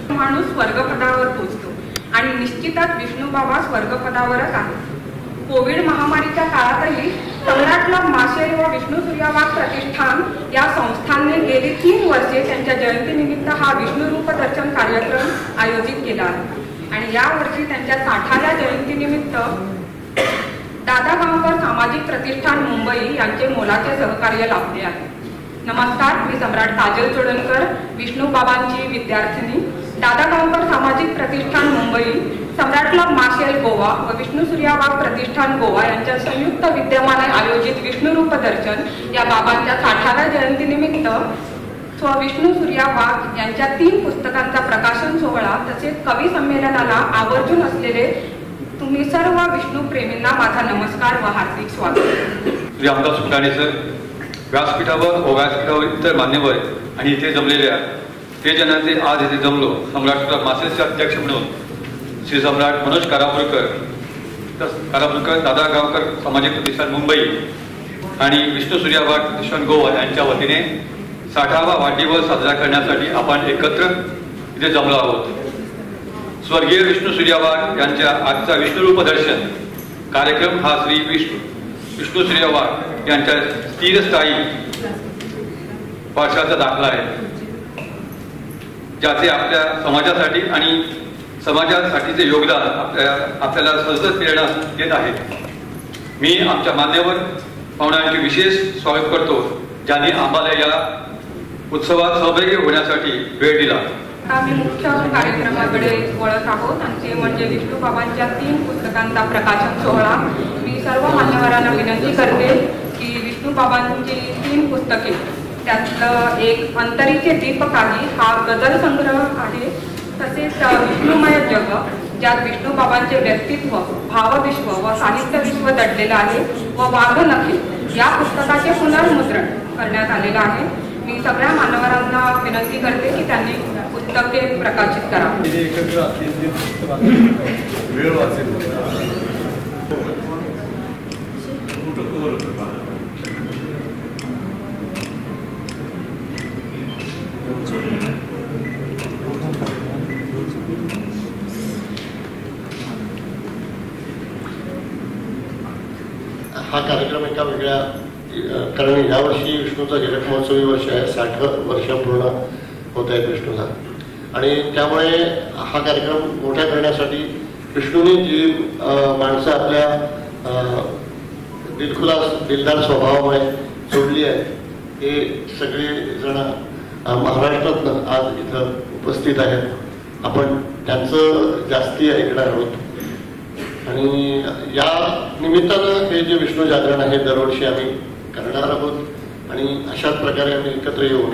माणूस स्वर्गपदावर पोहोचतो आणि निश्चितच विष्णूबाबा स्वर्गपदावरच आहे. कोविड महामारीच्या काळातही सम्राट माशेल व विष्णू सूर्या वाघ प्रतिष्ठान या संस्थांनी गेली 3 वर्षे त्यांच्या जयंतीनिमित्त हा विष्णुरूप दर्शन कार्यक्रम आयोजित केला आहे. आणि यावर्षी त्यांच्या 60व्या जयंतीनिमित्त दादा गावकर सामाजिक प्रतिष्ठान मुंबई यांचे मोलाचे सहकार्य लाभले आहे. नमस्कार, मी सम्राट काजल चोडणकर, विष्णूबाबांची विद्यार्थिनी, दादा गावकर सामाजिक प्रतिष्ठान मुंबई, सम्राट माशेल गोवा व विष्णू सूर्या वाघ प्रतिष्ठान गोवा यांच्या संयुक्त विद्यमाने आयोजित विष्णुरूप दर्शन या बाबांच्या 60व्या जयंतीनिमित्त विष्णू सूर्या वाघ यांच्या 3 पुस्तकांचा प्रकाशन सोहळा तसेच कवी संमेलनाला आवर्जून असलेले तुम्ही सर्व विष्णू प्रेमींना माझा नमस्कार व हार्दिक स्वागत. आमदार सुटाणे सर, व्यासपीठावर व व्यासपीठावर इतर मान्यवर आणि इथे जमलेल्या ते जणांचे आज इथे जमलो. सम्राट माशेलचे अध्यक्ष म्हणून श्री सम्राट मनोज कारापूरकर, दादा गावकर सामाजिक प्रतिष्ठान मुंबई आणि विष्णू सूर्या वाघ प्रतिष्ठान गोवा यांच्या वतीने 60वा वाढदिवस साजरा करण्यासाठी आपण एकत्र इथे जमलो आहोत. स्वर्गीय विष्णू सूर्या वाघ यांच्या आजचा विष्णुरूप दर्शन कार्यक्रम हा श्री विष्णू सूर्या वाघ यांच्या स्थिरस्थायी वारशाचा दाखला आहे, ज्याचे आपल्या समाजासाठी आणि समाजासाठीचे योगदान आपल्याला सतत प्रेरणा देत आहे. मी आमच्या मान्यवर पाहुण्यांचे विशेष स्वागत करतो, ज्यांनी आम्हाला या उत्सवात सहभागी होण्यासाठी वेळ दिला. आम्ही मुख्य कार्यक्रमाकडे वळत आहोत आणि ते म्हणजे विष्णूबाबांच्या 3 पुस्तकांचा प्रकाशन सोहळा. मी सर्व मान्यवरांना विनंती करते की विष्णूबाबांची 3 पुस्तके, त्यातलं एक अंतरीचे दीपकाली हा गझल संग्रह आहे, तसेच विष्णुमय जग ज्यात विष्णूबाबांचे व्यक्तित्व, भावविश्व व साहित्य विश्व दडलेलं आहे, व वाघनखे या पुस्तकाचे पुनर्मुद्रण करण्यात आलेलं आहे. मी सगळ्या मान्यवरांना विनंती करते की त्यांनी पुस्तके प्रकाशित करा. हा कार्यक्रम एका वेगळ्या, कारण यावर्षी विष्णूचा जगत महोत्सवी वर्ष आहे, 60 वर्ष पूर्ण होत आहेत विष्णूला, आणि त्यामुळे हा कार्यक्रम मोठ्या करण्यासाठी विष्णूने जी माणसं आपल्या दिलदार स्वभावामुळे जोडली आहे, हे सगळे जण महाराष्ट्रातनं आज इथं उपस्थित आहेत. आपण त्यांचं जास्ती ऐकणार आहोत आणि या निमित्तानं हे जे विष्णू जागरण आहे दरवर्षी आम्ही करणार आहोत आणि अशाच प्रकारे आम्ही एकत्र येऊन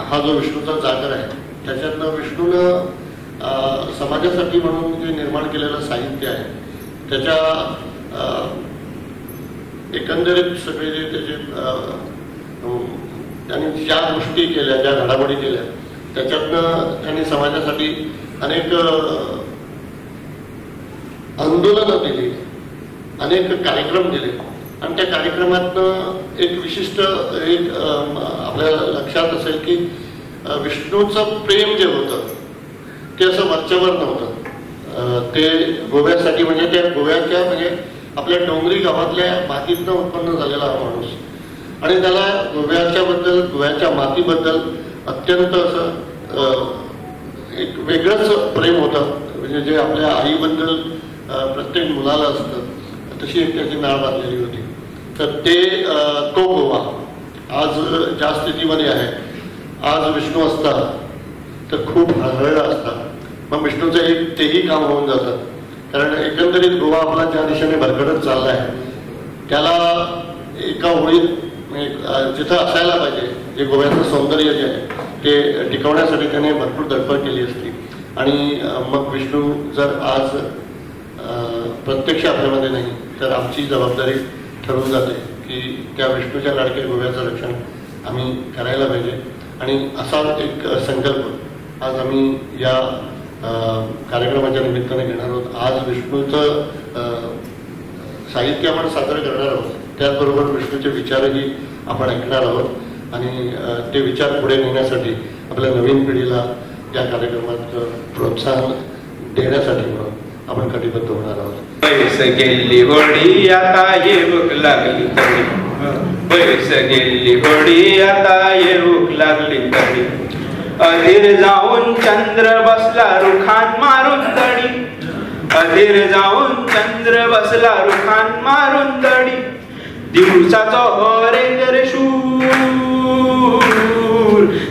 हा जो विष्णूचा जागर आहे त्याच्यातनं विष्णूनं समाजासाठी म्हणून जे निर्माण केलेलं साहित्य आहे त्याच्या एकंदरीत सगळे जे त्याचे त्यांनी ज्या गोष्टी केल्या, ज्या घडामोडी केल्या, त्याच्यातनं त्यांनी समाजासाठी अनेक आंदोलनं दिली, अनेक कार्यक्रम दिले आणि त्या कार्यक्रमातनं एक विशिष्ट आपल्याला लक्षात असेल की विष्णूचं प्रेम जे होतं ते असं वरच्यावर नव्हतं. ते गोव्यासाठी, म्हणजे त्या गोव्याच्या म्हणजे आपल्या डोंगरी गावातल्या मातीतनं उत्पन्न झालेला हा माणूस, आणि त्याला गोव्याच्या मातीबद्दल अत्यंत असं एक वेगळंच प्रेम होतं, म्हणजे जे आपल्या आईबद्दल प्रत्येक मुलाला असतं तशी एक त्याची नाळ बांधलेली होती. तर तो गोवा आज ज्या स्थितीमध्ये आहे, आज विष्णू असता तर खूप हळहळला असता. मग विष्णूचं तेही काम होऊन जातं, कारण एकंदरीत गोवा आपला ज्या दिशेने भरकटत चालला आहे त्याला एका ओळीत जिथं असायला पाहिजे, जे गोव्याचं सौंदर्य जे आहे ते टिकवण्यासाठी त्याने भरपूर धडपड केली असती. आणि मग विष्णू जर आज प्रत्यक्ष आपल्यामध्ये नाही तर आमची जबाबदारी ठरवून जाते की त्या विष्णूच्या लाडक्या गोव्याचं रक्षण आम्ही करायला पाहिजे. आणि असा एक संकल्प आज आम्ही या कार्यक्रमाच्या निमित्ताने घेणार आहोत. आज विष्णूचं साहित्य आपण सादर करणार आहोत, त्याचबरोबर विष्णूचे विचारही आपण ऐकणार आहोत आणि ते विचार पुढे नेण्यासाठी आपल्या नवीन पिढीला या कार्यक्रमात प्रोत्साहन देण्यासाठी म्हणून आपण कटिबद्ध होणार आहोत. पैस गेली होडी आता येऊक लागली तरी, पैस गेली होडी आता येऊक लागली तरी, अधीर जाऊन चंद्र बसला रुखान मारून तडी, अधीर जाऊन चंद्र बसला रुखान मारून तडी, दिवसाचा होरेंगर शूर,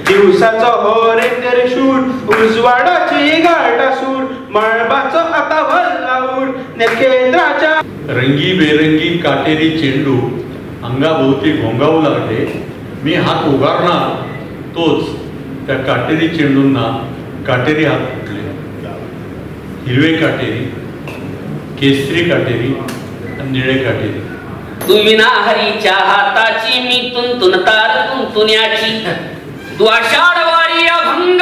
दिवसाचा होरेंगर शूर, उजवाडाची गाठासूर, मळबाचं आता भल्लाऊड केंद्राच्या. रंगीबेरंगी काटेरी चेंडू अंगाभोवती घोंगावू लागले. मी हात उगारणार तोच त्या काटेरी चेंडूंना काटेरी हात फुटले. हिरवे काटेरी, केसरी काटेरी आणि निळे काटेरी. तू विना हरीच्या हाताची मी तुंतुन तार तुंतुण्याची, तू आषाढवारी अभंग ग,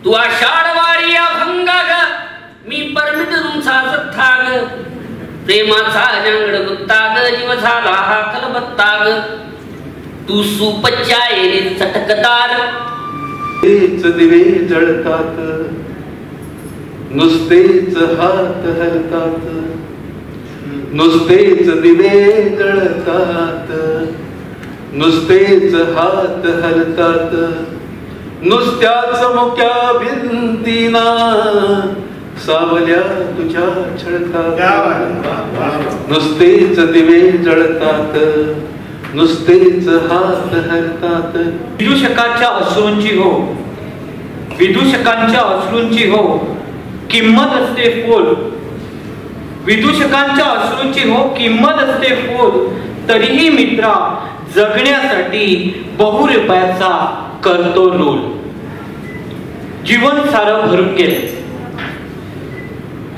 तू आषाढवारी अभंग ग, मी परमित रुंचा सत्ता ग, प्रेमाचा जंगड गुत्ता ग, जीव झाला हा खलबत्ता ग, तू सुपच्च्या येणे चटकदार. तेच दिवे जळतात, नुसतेच हात हलतात, नुसतेच दिवे जळतात, नुसतेच हात हलतात, नुसत्याच मुक्या भिंतीना सावल्या तुझ्या छळतात, नुसतेच दिवे जळतात, नुसतेच हात हलतात. विदूषकांच्या अश्रूंची हो, विदूषकांच्या अश्रूंची हो किंमत असते फोल, विदूषकांच्या अश्रूंची हो किंमत असते फोल, तरीही मित्रा जगण्यासाठी बहु रुपयाचा करतो लोल. जीवन सारं भरून गेलंय,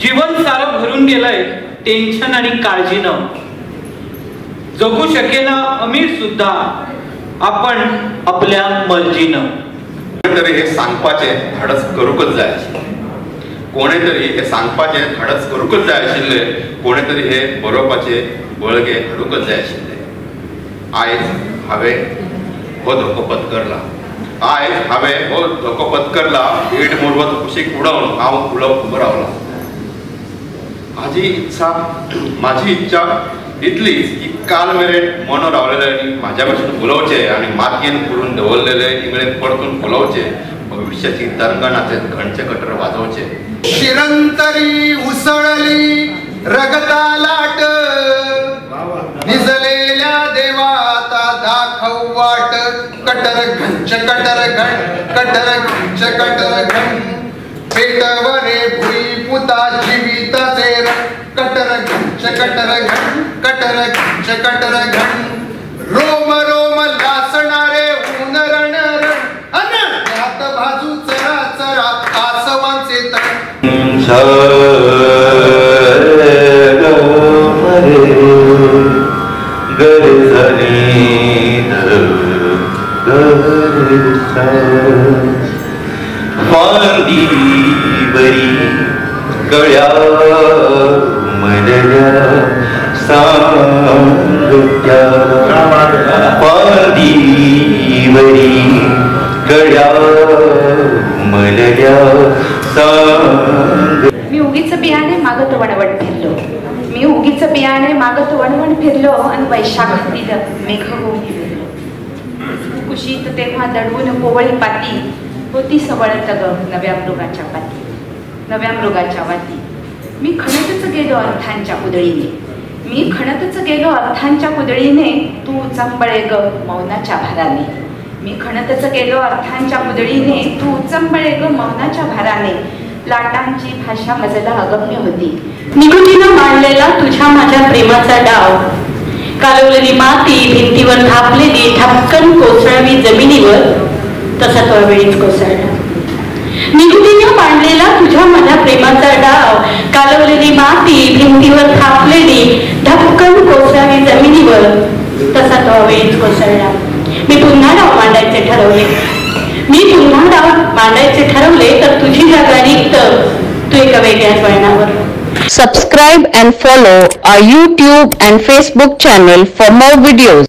जीवन सारं भरून गेलंय टेन्शन आणि काळजीनं. जगू शकेना अमीर सुद्धा आपण आपल्या मर्जीनं. कोणीतरी हे सांगपाचे धाडस करूकच जाय आशिल्ले, कोणीतरी हे सांगपाचे धाडस करूकच जाय आशिल्ले, कोणीतरी हे बरोवपाचे बळगे हाडूकच जाय आशिल्ले. आयज हांवें हो धोको पत्करला, आयज हांवें हो धोको पत्करला, ईट मुरवत कुशीक उडोवन हांव उडोवप उबो रावला. माझी इच्छा इतलीच की काल मेरेन मनो रावलेले म्हाज्या भाशेन उलोवचे आनी मातयेन करून दवरलेले इंगळे परतून उलोवचे, भविष्याची तरंगणाचे घणचे कटर वाजवचे. शिरंतरी उसळली रगता लाट, निजलेल्या देवाता दाखव वाट, कटर घंच कटर घण, कटर घंच कटर घण, पेटवरे भुई पुता जीविताचे रण, कटर घंच कटर घण, कटर घंच कटर घण, रोम रोम लासणारे ऊन रण रण, अन त्यात भाजू चरा चरा आसमांचे तण. फांदीवरी गळ्या मलल्या सांगत्या, फांदीवरी गळ्या मलल्या सांग. मी उगीच बियाणे मागत वणवण फिरलो, मी उगीच बियाणे मागत वणवण फिरलो आणि वैशाखातील मेघ होऊन फिरलो. कुशीत तेव्हा दडवून कोवळी पाती होती सवळत ग नव्या मृगाच्या पाती, नव्या मृगाच्या वाती. मी खणतच गेलो अर्थांच्या कुदळीने, मी खणतच गेलो अर्थांच्या कुदळीने, तू चंबळे ग मौनाच्या भाराने. मी खणतच गेलो अर्थांच्या कुदळीने, तू चंबळे ग मौनाच्या भाराने. लाटांची भाषा मजला अगम्य होती, निकुंजीनं मांडलेला तुझ्या माझ्या प्रेमाचा डाव, कालवलेली माती भिंतीवर थापलेली ठपकन कोसळवी जमिनीवर, तसा तो वेळीच कोसळला. निकुंजीनं मांडलेला तुझ्या माझ्या प्रेमाचा डाव, कालवलेली माती भिंतीवर थापलेली ठपकन कोसळवी जमिनीवर, तसा तो वेळीच कोसळला. मी पुन्हा डाव मांडायचे ठरवले, मी पुन्हा मांडायचे ठरवले तर तुझी जागा रिक्त तू एका वेगळ्याच वळणावर. Subscribe and follow our YouTube and Facebook channel for more videos.